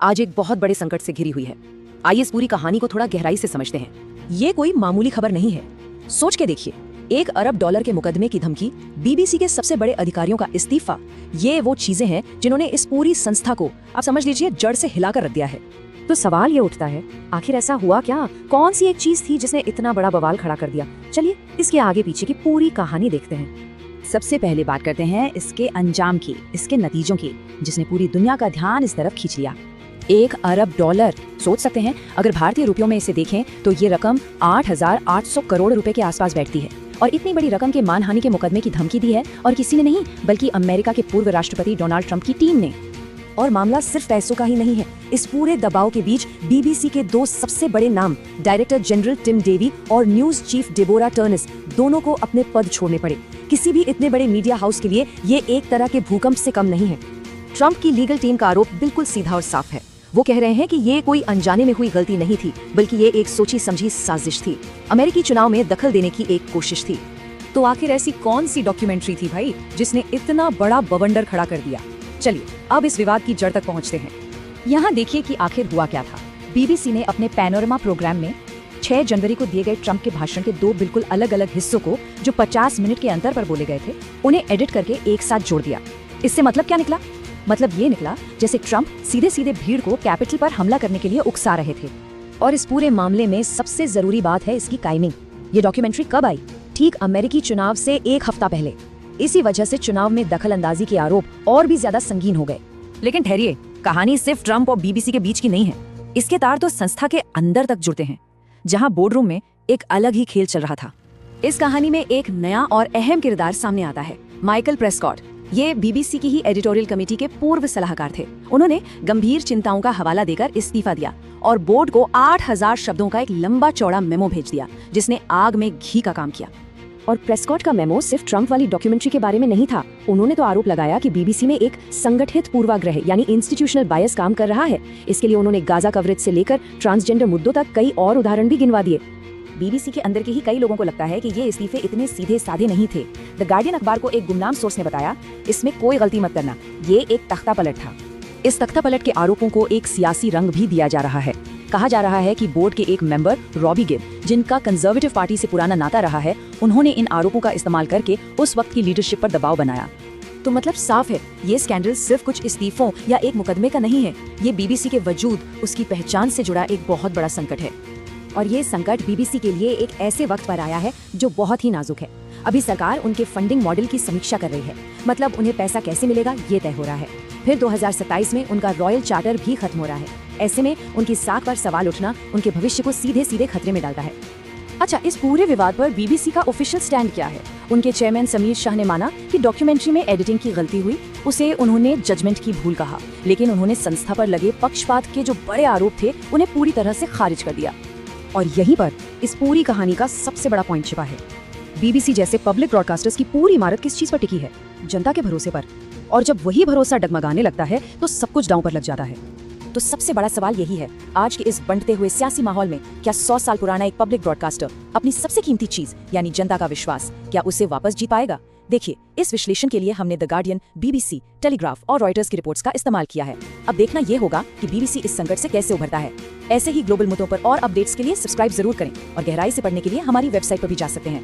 आज एक बहुत बड़े संकट से घिरी हुई है। आइए इस पूरी कहानी को थोड़ा गहराई से समझते हैं। ये कोई मामूली खबर नहीं है। सोच के देखिए, $1 अरब के मुकदमे की धमकी, बीबीसी के सबसे बड़े अधिकारियों का इस्तीफा, ये वो चीजें हैं जिन्होंने इस पूरी संस्था को, आप समझ लीजिए, जड़ से हिलाकर रख दिया है। तो सवाल ये उठता है, आखिर ऐसा हुआ क्या? कौन सी एक चीज थी जिसने इतना बड़ा बवाल खड़ा कर दिया? चलिए इसके आगे पीछे की पूरी कहानी देखते हैं। सबसे पहले बात करते हैं इसके अंजाम की, इसके नतीजों की, जिसने पूरी दुनिया का ध्यान इस तरफ खींच लिया। $1 अरब। सोच सकते हैं, अगर भारतीय रुपयों में इसे देखें तो ये रकम 8,800 करोड़ रुपए के आसपास बैठती है। और इतनी बड़ी रकम के मानहानि के मुकदमे की धमकी दी है, और किसी ने नहीं बल्कि अमेरिका के पूर्व राष्ट्रपति डोनाल्ड ट्रंप की टीम ने। और मामला सिर्फ पैसों का ही नहीं है। इस पूरे दबाव के बीच बीबीसी के दो सबसे बड़े नाम, डायरेक्टर जनरल टिम डेवी और न्यूज चीफ डेबोरा टर्नस, दोनों को अपने पद छोड़ने पड़े। किसी भी इतने बड़े मीडिया हाउस के लिए ये एक तरह के भूकंप से कम नहीं है। ट्रंप की लीगल टीम का आरोप बिल्कुल सीधा और साफ है। वो कह रहे हैं कि ये कोई अनजाने में हुई गलती नहीं थी, बल्कि ये एक सोची समझी साजिश थी, अमेरिकी चुनाव में दखल देने की एक कोशिश थी। तो आखिर ऐसी कौन सी डॉक्यूमेंट्री थी भाई, जिसने इतना बड़ा बवंडर खड़ा कर दिया? चलिए अब इस विवाद की जड़ तक पहुंचते हैं। यहाँ देखिए कि आखिर हुआ क्या था। बीबीसी ने अपने पैनोरमा प्रोग्राम में 6 जनवरी को दिए गए ट्रंप के भाषण के 2 बिल्कुल अलग अलग हिस्सों को, जो 50 मिनट के अंतर पर बोले गए थे, उन्हें एडिट करके एक साथ जोड़ दिया। इससे मतलब क्या निकला? मतलब ये निकला जैसे ट्रंप सीधे सीधे भीड़ को कैपिटल पर हमला करने के लिए उकसा रहे थे। और इस पूरे मामले में सबसे जरूरी बात है इसकी टाइमिंग। ये डॉक्यूमेंट्री कब आई? ठीक अमेरिकी चुनाव से 1 हफ्ता पहले। इसी वजह से चुनाव में दखल अंदाजी के आरोप और भी ज्यादा संगीन हो गए। लेकिन ठहरिए, कहानी सिर्फ ट्रंप और बीबीसी के बीच की नहीं है। इसके तार तो संस्था के अंदर तक जुड़ते हैं, जहां बोर्डरूम में एक अलग ही खेल चल रहा था। इस कहानी में एक नया और अहम किरदार सामने आता है, माइकल प्रेस्कॉट। ये बीबीसी की ही एडिटोरियल कमेटी के पूर्व सलाहकार थे। उन्होंने गंभीर चिंताओं का हवाला देकर इस्तीफा दिया और बोर्ड को 8,000 शब्दों का एक लंबा चौड़ा मेमो भेज दिया, जिसने आग में घी का काम किया। और प्रेस्कॉट का मेमो सिर्फ ट्रंप वाली डॉक्यूमेंट्री के बारे में नहीं था। उन्होंने तो आरोप लगाया कि बीबीसी में एक संगठित पूर्वाग्रह यानी इंस्टीट्यूशनल बायस काम कर रहा है। इसके लिए उन्होंने गाजा कवरेज से लेकर ट्रांसजेंडर मुद्दों तक कई और उदाहरण भी गिनवा दिए। बीबीसी के अंदर के ही कई लोगों को लगता है कि ये इस्तीफे इतने सीधे साधे नहीं थे। द गार्डियन अखबार को एक गुमनाम सोर्स ने बताया, इसमें कोई गलती मत करना, ये एक तख्ता पलट था। इस तख्ता पलट के आरोपों को एक सियासी रंग भी दिया जा रहा है। कहा जा रहा है कि बोर्ड के एक मेंबर रॉबी गिब, जिनका कंजर्वेटिव पार्टी से पुराना नाता रहा है, उन्होंने इन आरोपों का इस्तेमाल करके उस वक्त की लीडरशिप पर दबाव बनाया। तो मतलब साफ है, ये स्कैंडल सिर्फ कुछ इस्तीफों या एक मुकदमे का नहीं है। ये बीबीसी के वजूद, उसकी पहचान से जुड़ा एक बहुत बड़ा संकट है। और ये संकट बीबीसी के लिए एक ऐसे वक्त पर आया है जो बहुत ही नाजुक है। अभी सरकार उनके फंडिंग मॉडल की समीक्षा कर रही है, मतलब उन्हें पैसा कैसे मिलेगा ये तय हो रहा है। फिर 2027 में उनका रॉयल चार्टर भी खत्म हो रहा है। ऐसे में उनकी साख पर सवाल उठना उनके भविष्य को सीधे सीधे खतरे में डालता है। अच्छा, इस पूरे विवाद पर बीबीसी का ऑफिशियल स्टैंड क्या है? उनके चेयरमैन समीर शाह ने माना कि डॉक्यूमेंट्री में एडिटिंग की गलती हुई, उसे उन्होंने जजमेंट की भूल कहा, लेकिन उन्होंने संस्था पर लगे पक्षपात के जो बड़े आरोप थे उन्हें पूरी तरह से खारिज कर दिया। और यहीं पर इस पूरी कहानी का सबसे बड़ा पॉइंट छिपा है। बीबीसी जैसे पब्लिक ब्रॉडकास्टर्स की पूरी इमारत किस चीज पर टिकी है? जनता के भरोसे पर। और जब वही भरोसा डगमगाने लगता है तो सब कुछ दांव पर लग जाता है। तो सबसे बड़ा सवाल यही है, आज के इस बंटते हुए सियासी माहौल में क्या 100 साल पुराना एक पब्लिक ब्रॉडकास्टर अपनी सबसे कीमती चीज यानी जनता का विश्वास, क्या उसे वापस जीत पाएगा? देखिए, इस विश्लेषण के लिए हमने द गार्डियन, बीबीसी, टेलीग्राफ और रॉयटर्स की रिपोर्ट्स का इस्तेमाल किया है। अब देखना ये होगा कि बीबीसी इस संकट से कैसे उभरता है। ऐसे ही ग्लोबल मुद्दों पर और अपडेट्स के लिए सब्सक्राइब जरूर करें और गहराई से पढ़ने के लिए हमारी वेबसाइट पर भी जा सकते हैं।